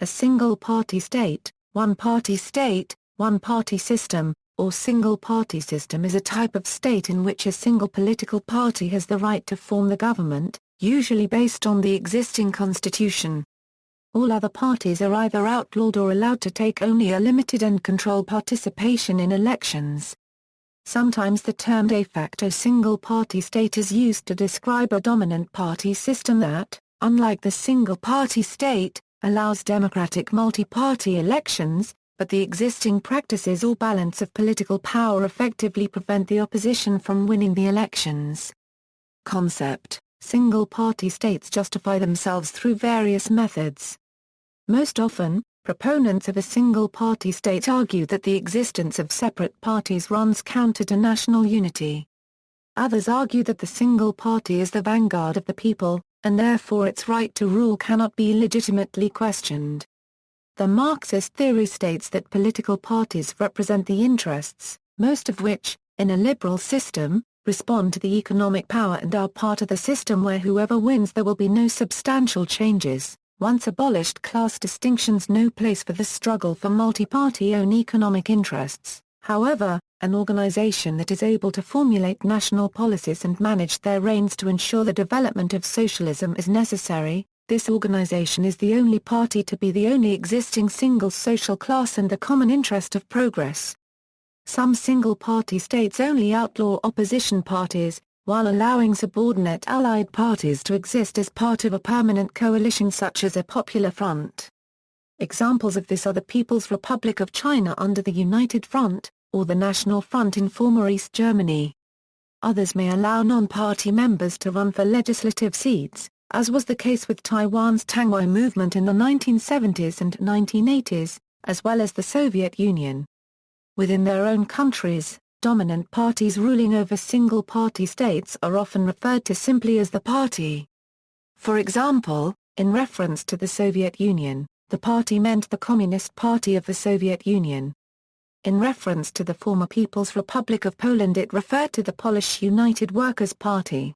A single-party state, one-party state, one-party system, or single-party system is a type of state in which a single political party has the right to form the government, usually based on the existing constitution. All other parties are either outlawed or allowed to take only a limited and controlled participation in elections. Sometimes the term de facto single-party state is used to describe a dominant party system that, unlike the single-party state, allows democratic multi-party elections, but the existing practices or balance of political power effectively prevent the opposition from winning the elections. Concept: single-party states justify themselves through various methods. Most often, proponents of a single-party state argue that the existence of separate parties runs counter to national unity. Others argue that the single party is the vanguard of the people, and therefore its right to rule cannot be legitimately questioned. The Marxist theory states that political parties represent the interests, most of which, in a liberal system, respond to the economic power and are part of the system where whoever wins there will be no substantial changes. Once abolished class distinctions, no place for the struggle for multi-party own economic interests. However, an organization that is able to formulate national policies and manage their reins to ensure the development of socialism is necessary. This organization is the only party to be the only existing single social class and the common interest of progress. Some single-party states only outlaw opposition parties, while allowing subordinate allied parties to exist as part of a permanent coalition such as a Popular Front. Examples of this are the People's Republic of China under the United Front, or the National Front in former East Germany. Others may allow non-party members to run for legislative seats, as was the case with Taiwan's Tangwai movement in the 1970s and 1980s, as well as the Soviet Union. Within their own countries, dominant parties ruling over single-party states are often referred to simply as the party. For example, in reference to the Soviet Union, the party meant the Communist Party of the Soviet Union. In reference to the former People's Republic of Poland, it referred to the Polish United Workers' Party.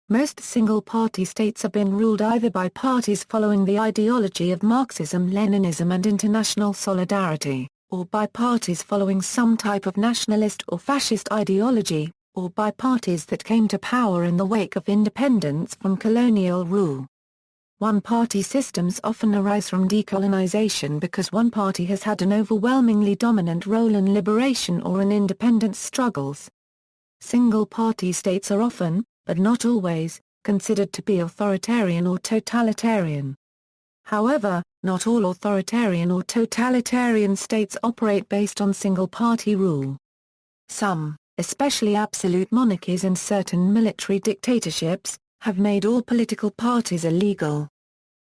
Most single-party states have been ruled either by parties following the ideology of Marxism-Leninism and international solidarity, or by parties following some type of nationalist or fascist ideology, or by parties that came to power in the wake of independence from colonial rule. One-party systems often arise from decolonization because one party has had an overwhelmingly dominant role in liberation or in independence struggles. Single-party states are often, but not always, considered to be authoritarian or totalitarian. However, not all authoritarian or totalitarian states operate based on single-party rule. Some, especially absolute monarchies and certain military dictatorships, have made all political parties illegal.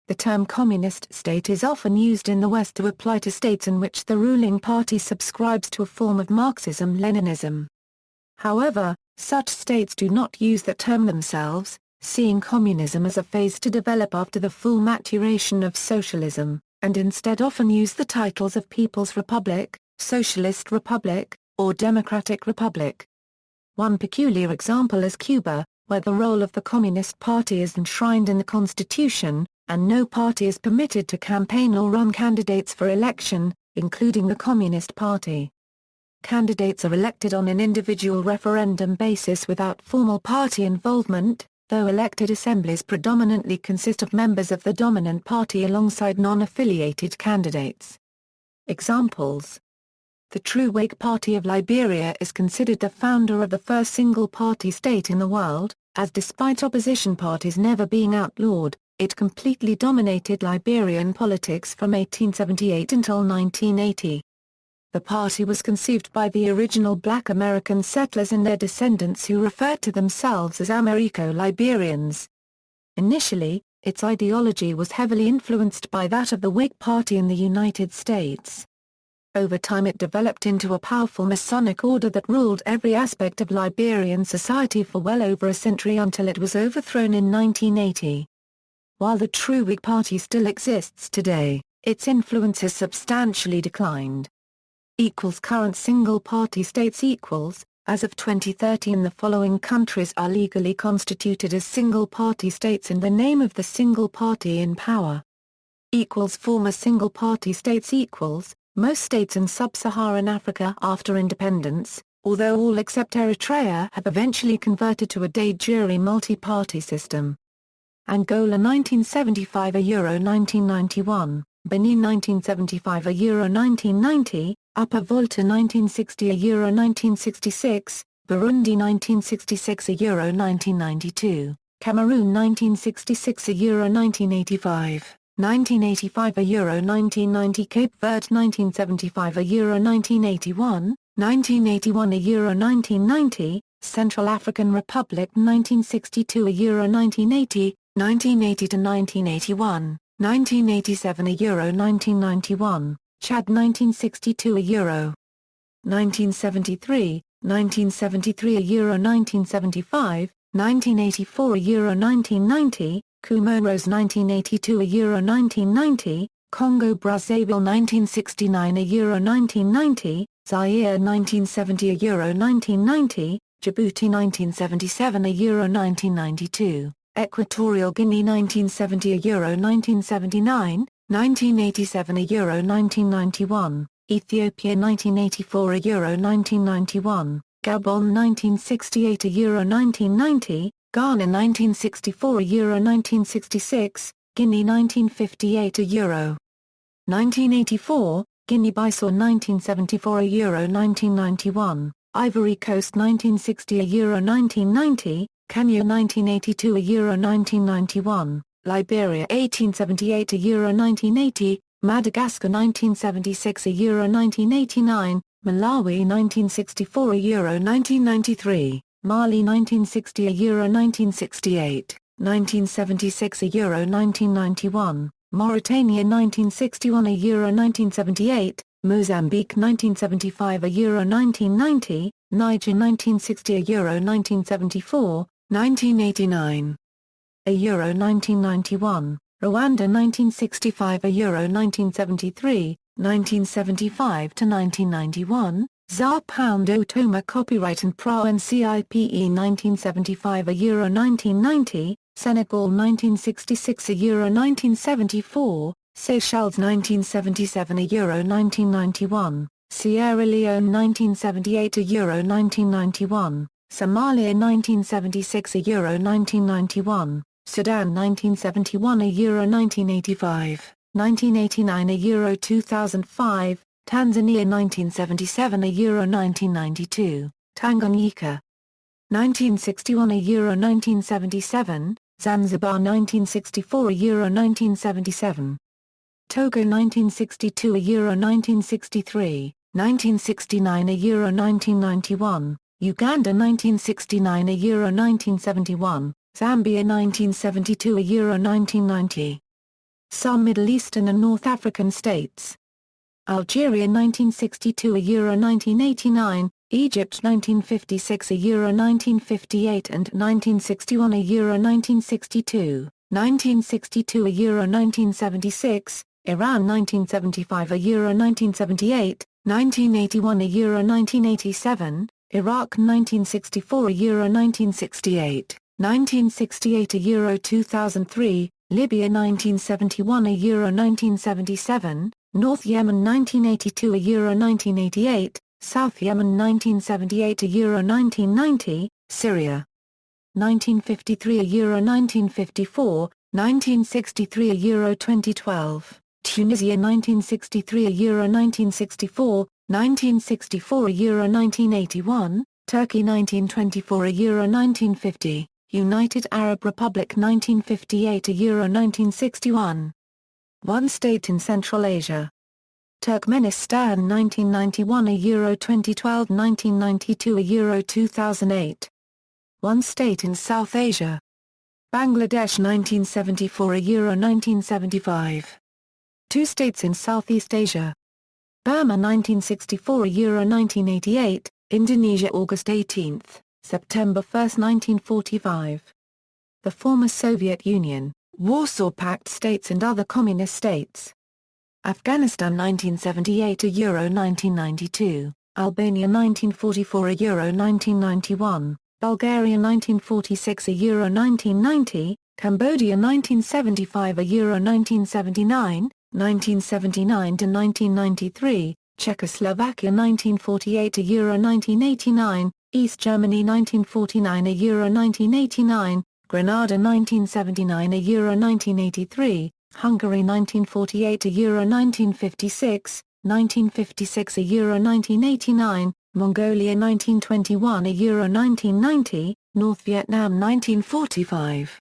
The term communist state is often used in the West to apply to states in which the ruling party subscribes to a form of Marxism-Leninism. However, such states do not use the term themselves, seeing communism as a phase to develop after the full maturation of socialism, and instead often use the titles of People's Republic, Socialist Republic, or Democratic Republic. One peculiar example is Cuba, where the role of the Communist Party is enshrined in the Constitution, and no party is permitted to campaign or run candidates for election, including the Communist Party. Candidates are elected on an individual referendum basis without formal party involvement, though elected assemblies predominantly consist of members of the dominant party alongside non-affiliated candidates. Examples: the True Whig Party of Liberia is considered the founder of the first single-party state in the world, as despite opposition parties never being outlawed, it completely dominated Liberian politics from 1878 until 1980. The party was conceived by the original black American settlers and their descendants who referred to themselves as Americo-Liberians. Initially, its ideology was heavily influenced by that of the Whig Party in the United States. Over time it developed into a powerful Masonic order that ruled every aspect of Liberian society for well over a century until it was overthrown in 1980. While the True Whig Party still exists today, its influence has substantially declined. Current single-party states as of 2013 the following countries are legally constituted as single-party states in the name of the single party in power. equals former single-party states equals most states in sub-Saharan Africa after independence, although all except Eritrea have eventually converted to a de jure multi-party system. Angola 1975 Euro 1991, Benin 1975 Euro 1990, Upper Volta 1960 Euro 1966, Burundi 1966 Euro 1992, Cameroon 1966 Euro 1985, 1985 Euro 1990 Cape Verde 1975 Euro 1981, 1981 Euro 1990, Central African Republic 1962 Euro 1980, 1980 to 1981, 1987 Euro 1991, Chad 1962 Euro 1973, 1973 Euro 1975, 1984 Euro 1990, Comoros 1982 Euro 1990, Congo Brazzaville 1969 Euro 1990, Zaire 1970 Euro 1990, Djibouti 1977 Euro 1992, Equatorial Guinea 1970 Euro 1979, 1987 Euro 1991, Ethiopia 1984 Euro 1991, Gabon 1968 Euro 1990, Ghana 1964 Euro 1966, Guinea 1958 Euro 1984, Guinea-Bissau 1974 Euro 1991, Ivory Coast 1960 Euro 1990, Kenya 1982 Euro 1991, Liberia 1878 Euro 1980, Madagascar 1976 Euro 1989, Malawi 1964 Euro 1993, Mali 1960 Euro 1968, 1976 Euro 1991, Mauritania 1961 Euro 1978, Mozambique 1975 Euro 1990, Niger 1960 Euro 1974, 1989 Euro 1991, Rwanda 1965 Euro 1973, 1975 to 1991, Sao Paulo Otoma Copyright and PRA and CIPE 1975 Euro 1990, Senegal 1966 Euro 1974, Seychelles 1977 Euro 1991, Sierra Leone 1978 Euro 1991, Somalia 1976 Euro 1991, Sudan 1971 Euro 1985, 1989 Euro 2005, Tanzania 1977 Euro 1992, Tanganyika 1961 Euro 1977, Zanzibar 1964 Euro 1977, Togo 1962 Euro 1963, 1969 Euro 1991, Uganda 1969 Euro 1971, Zambia 1972 Euro 1990. Some Middle Eastern and North African states. Algeria 1962 Euro 1989, Egypt 1956 Euro 1958 and 1961 Euro 1962, 1962 Euro 1976, Iran 1975 Euro 1978, 1981 Euro 1987, Iraq 1964 Euro 1968, 1968 Euro 2003, Libya 1971 Euro 1977, North Yemen 1982 Euro 1988, South Yemen 1978 Euro 1990, Syria 1953 Euro 1954, 1963 Euro 2012, Tunisia 1963 Euro 1964, 1964 Euro 1981, Turkey 1924 Euro 1950, United Arab Republic 1958 Euro 1961. One state in Central Asia. Turkmenistan 1991 Euro 2012, 1992 Euro 2008. One state in South Asia. Bangladesh 1974 Euro 1975. Two states in Southeast Asia. Burma 1964 Euro 1988, Indonesia August 18, September 1, 1945. The former Soviet Union, Warsaw Pact states and other communist states. Afghanistan 1978 Euro 1992, Albania 1944 Euro 1991, Bulgaria 1946 Euro 1990, Cambodia 1975 Euro 1979, 1979 to 1993, Czechoslovakia 1948 Euro 1989, East Germany 1949 Euro 1989, Grenada 1979 Euro 1983, Hungary 1948 Euro 1956, 1956 Euro 1989, Mongolia 1921 Euro 1990, North Vietnam 1945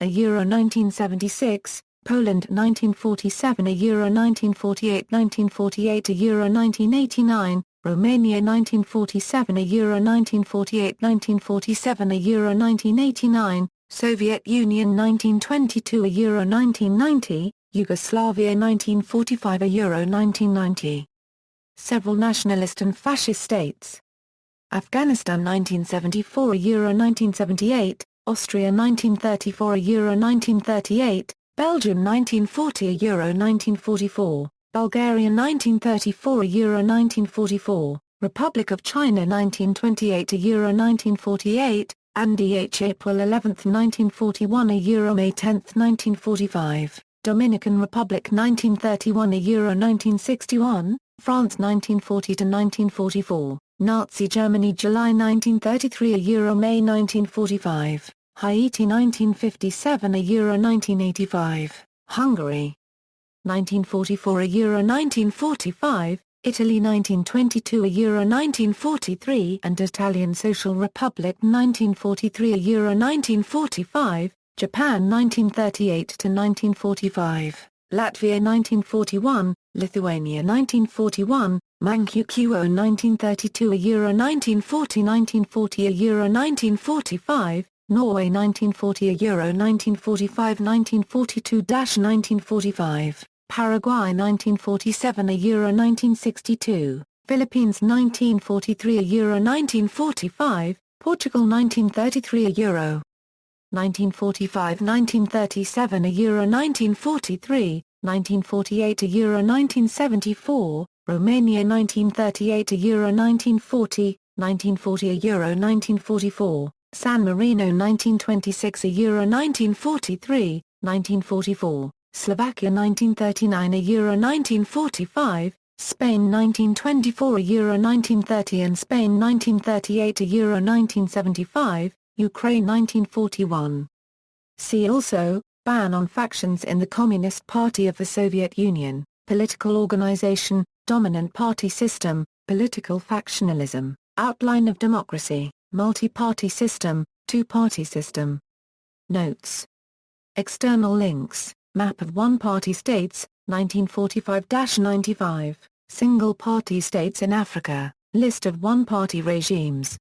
Euro 1976, Poland 1947 Euro 1948 1948 Euro 1989, Romania 1947 Euro 1948 1947 Euro 1989, Soviet Union 1922 Euro 1990, Yugoslavia 1945 Euro 1990. Several nationalist and fascist states. Afghanistan 1974 Euro 1978, Austria 1934 Euro 1938, Belgium 1940 Euro 1944, Bulgaria 1934 Euro 1944, Republic of China 1928 Euro 1948, ANDH April 11, 1941 Euro May 10, 1945, Dominican Republic 1931 Euro 1961, France 1940 to 1944, Nazi Germany July 1933 Euro May 1945, Haiti 1957 Euro 1985, Hungary 1944 Euro 1945, Italy 1922 Euro 1943 and Italian Social Republic 1943 Euro 1945, Japan 1938 to 1945, Latvia 1941, Lithuania 1941, Manchukuo 1932 Euro 1940 Euro 1945, Norway 1940 Euro 1945 1942-1945, Paraguay 1947 Euro 1962, Philippines 1943 Euro 1945, Portugal 1933 Euro 1945-1937 Euro 1943, 1948 Euro 1974, Romania 1938 Euro 1940, 1940 Euro 1944, San Marino 1926 Euro 1943, 1944, Slovakia 1939 Euro 1945, Spain 1924 Euro 1930 and Spain 1938 Euro 1975, Ukraine 1941. See also, ban on factions in the Communist Party of the Soviet Union, political organization, dominant party system, political factionalism, outline of democracy, multi-party system, two-party system. Notes. External links, map of one-party states, 1945-95, single-party states in Africa, list of one-party regimes.